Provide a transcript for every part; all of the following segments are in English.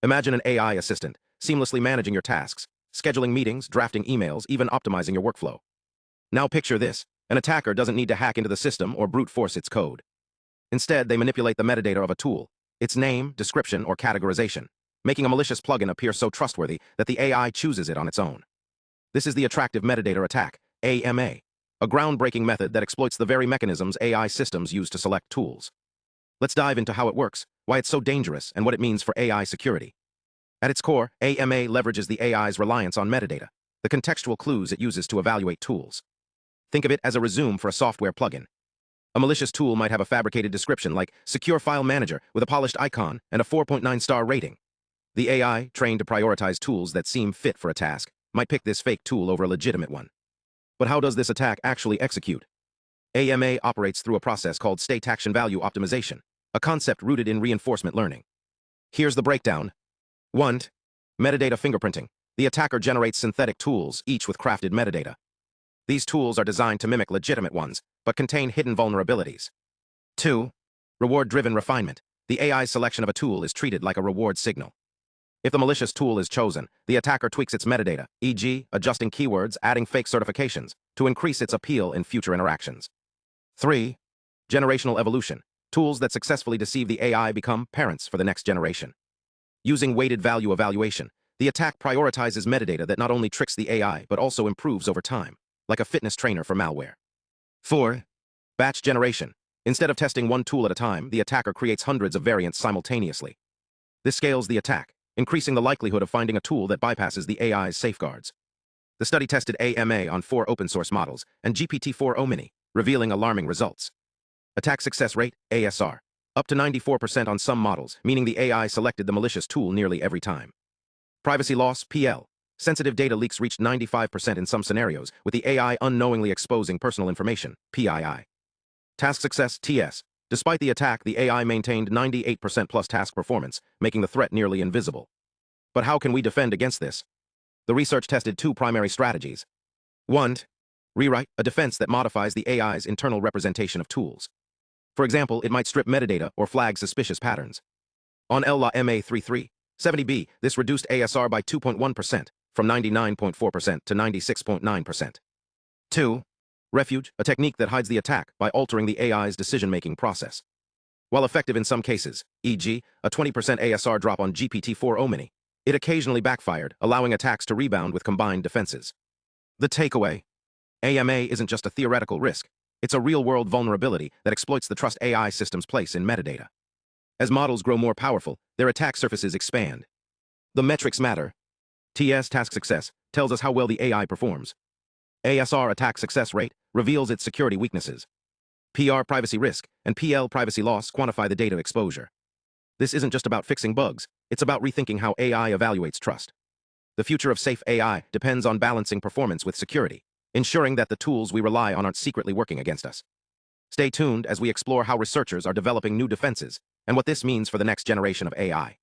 Imagine an AI assistant, seamlessly managing your tasks, scheduling meetings, drafting emails, even optimizing your workflow. Now picture this. An attacker doesn't need to hack into the system or brute force its code. Instead, they manipulate the metadata of a tool, its name, description, or categorization, making a malicious plugin appear so trustworthy that the AI chooses it on its own. This is the Attractive Metadata Attack, AMA, a groundbreaking method that exploits the very mechanisms AI systems use to select tools. Let's dive into how it works, why it's so dangerous, and what it means for AI security. At its core, AMA leverages the AI's reliance on metadata, the contextual clues it uses to evaluate tools. Think of it as a resume for a software plugin. A malicious tool might have a fabricated description like Secure File Manager with a polished icon and a 4.9-star rating. The AI, trained to prioritize tools that seem fit for a task, might pick this fake tool over a legitimate one. But how does this attack actually execute? AMA operates through a process called state action value optimization, a concept rooted in reinforcement learning. Here's the breakdown. 1. Metadata fingerprinting. The attacker generates synthetic tools, each with crafted metadata. These tools are designed to mimic legitimate ones, but contain hidden vulnerabilities. 2. Reward-driven refinement. The AI's selection of a tool is treated like a reward signal. If the malicious tool is chosen, the attacker tweaks its metadata, e.g., adjusting keywords, adding fake certifications, to increase its appeal in future interactions. 3. Generational evolution. Tools that successfully deceive the AI become parents for the next generation. Using weighted value evaluation, the attack prioritizes metadata that not only tricks the AI but also improves over time, like a fitness trainer for malware. 4. Batch generation. Instead of testing one tool at a time, the attacker creates hundreds of variants simultaneously. This scales the attack, increasing the likelihood of finding a tool that bypasses the AI's safeguards. The study tested AMA on 4 open-source models and GPT-4o Mini, revealing alarming results. Attack success rate, ASR, up to 94% on some models, meaning the AI selected the malicious tool nearly every time. Privacy loss, PL. Sensitive data leaks reached 95% in some scenarios, with the AI unknowingly exposing personal information, PII. Task success, TS. Despite the attack, the AI maintained 98% plus task performance, making the threat nearly invisible. But how can we defend against this? The research tested 2 primary strategies. 1. Rewrite, a defense that modifies the AI's internal representation of tools. For example, it might strip metadata or flag suspicious patterns. On LLA MA33, 70B, this reduced ASR by 2.1%, from 99.4% to 96.9%. 2. Refuge, a technique that hides the attack by altering the AI's decision-making process. While effective in some cases, e.g., a 20% ASR drop on GPT-4o Mini, it occasionally backfired, allowing attacks to rebound with combined defenses. The takeaway: AMA isn't just a theoretical risk, it's a real-world vulnerability that exploits the trust AI system's place in metadata. As models grow more powerful, their attack surfaces expand. The metrics matter. TS, task success, tells us how well the AI performs. ASR, attack success rate, reveals its security weaknesses. PR, privacy risk, and PL, privacy loss, quantify the data exposure. This isn't just about fixing bugs, it's about rethinking how AI evaluates trust. The future of safe AI depends on balancing performance with security, ensuring that the tools we rely on aren't secretly working against us. Stay tuned as we explore how researchers are developing new defenses and what this means for the next generation of AI.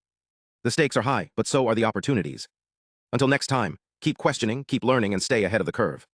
The stakes are high, but so are the opportunities. Until next time, keep questioning, keep learning, and stay ahead of the curve.